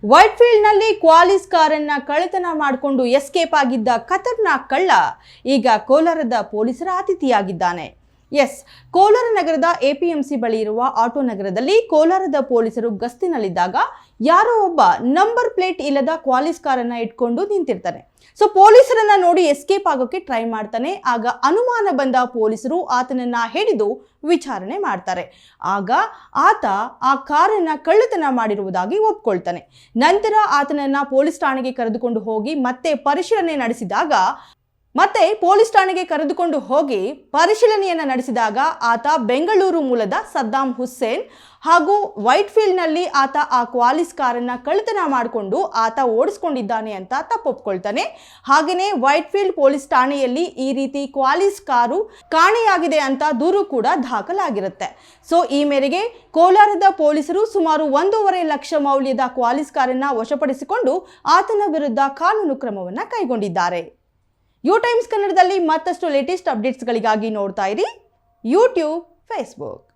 ವೈಟ್ಫೀಲ್ಡ್ನಲ್ಲಿ Qualis ಕಾರನ್ನ ಕಳ್ಳತನ ಮಾಡಿಕೊಂಡು ಎಸ್ಕೇಪ್ ಆಗಿದ್ದ ಖತರ್ನಾಕ್ ಕಳ್ಳ ಈಗ ಕೋಲಾರದ ಪೊಲೀಸರ ಅತಿಥಿಯಾಗಿದ್ದಾನೆ. ಕೋಲಾರ ನಗರದ ಎಪಿಎಂಸಿ ಬಳಿ ಇರುವ ಆಟೋ ನಗರದಲ್ಲಿ ಕೋಲಾರದ ಪೊಲೀಸರು ಗಸ್ತಿನಲ್ಲಿದ್ದಾಗ ಯಾರೋ ಒಬ್ಬ ನಂಬರ್ ಪ್ಲೇಟ್ ಇಲ್ಲದ ಕ್ವಾಲಿಸ್ ಕಾರನ್ನ ಇಟ್ಕೊಂಡು ನಿಂತಿರ್ತಾನೆ. ಪೊಲೀಸರನ್ನ ನೋಡಿ ಎಸ್ಕೇಪ್ ಆಗೋಕೆ ಟ್ರೈ ಮಾಡ್ತಾನೆ. ಆಗ ಅನುಮಾನ ಬಂದ ಪೊಲೀಸರು ಆತನನ್ನ ಹಿಡಿದು ವಿಚಾರಣೆ ಮಾಡ್ತಾರೆ. ಆಗ ಆತ ಆ ಕಾರನ್ನ ಕಳ್ಳತನ ಮಾಡಿರುವುದಾಗಿ ಒಪ್ಕೊಳ್ತಾನೆ. ನಂತರ ಆತನನ್ನ ಪೊಲೀಸ್ ಠಾಣೆಗೆ ಕರೆದುಕೊಂಡು ಹೋಗಿ ಮತ್ತೆ ಪರಿಶೀಲನೆಯನ್ನ ನಡೆಸಿದಾಗ ಆತ ಬೆಂಗಳೂರು ಮೂಲದ ಸದ್ದಾಂ ಹುಸೇನ್ ಹಾಗೂ ವೈಟ್ಫೀಲ್ಡ್ನಲ್ಲಿ ಆತ ಆ ಕ್ವಾಲಿಸ್ ಕಾರನ್ನ ಕಳ್ಳತನ ಮಾಡಿಕೊಂಡು ಆತ ಓಡಿಸ್ಕೊಂಡಿದ್ದಾನೆ ಅಂತ ತಪ್ಪೊಪ್ಕೊಳ್ತಾನೆ. ಹಾಗೆಯೇ ವೈಟ್ಫೀಲ್ಡ್ ಪೊಲೀಸ್ ಠಾಣೆಯಲ್ಲಿ ಈ ರೀತಿ ಕ್ವಾಲಿಸ್ ಕಾರು ಕಾಣೆಯಾಗಿದೆ ಅಂತ ದೂರು ಕೂಡ ದಾಖಲಾಗಿರುತ್ತೆ. ಈ ಮೇರೆಗೆ ಕೋಲಾರದ ಪೊಲೀಸರು ಸುಮಾರು 1.5 ಲಕ್ಷ ಮೌಲ್ಯದ ಕ್ವಾಲಿಸ್ ಕಾರನ್ನ ವಶಪಡಿಸಿಕೊಂಡು ಆತನ ವಿರುದ್ಧ ಕಾನೂನು ಕ್ರಮವನ್ನು ಕೈಗೊಂಡಿದ್ದಾರೆ. ಯು ಟೈಮ್ಸ್ ಕನ್ನಡದಲ್ಲಿ ಮತ್ತಷ್ಟು ಲೇಟೆಸ್ಟ್ ಅಪ್ಡೇಟ್ಸ್ಗಳಿಗಾಗಿ ನೋಡ್ತಾ ಇರಿ ಯೂಟ್ಯೂಬ್, ಫೇಸ್ಬುಕ್.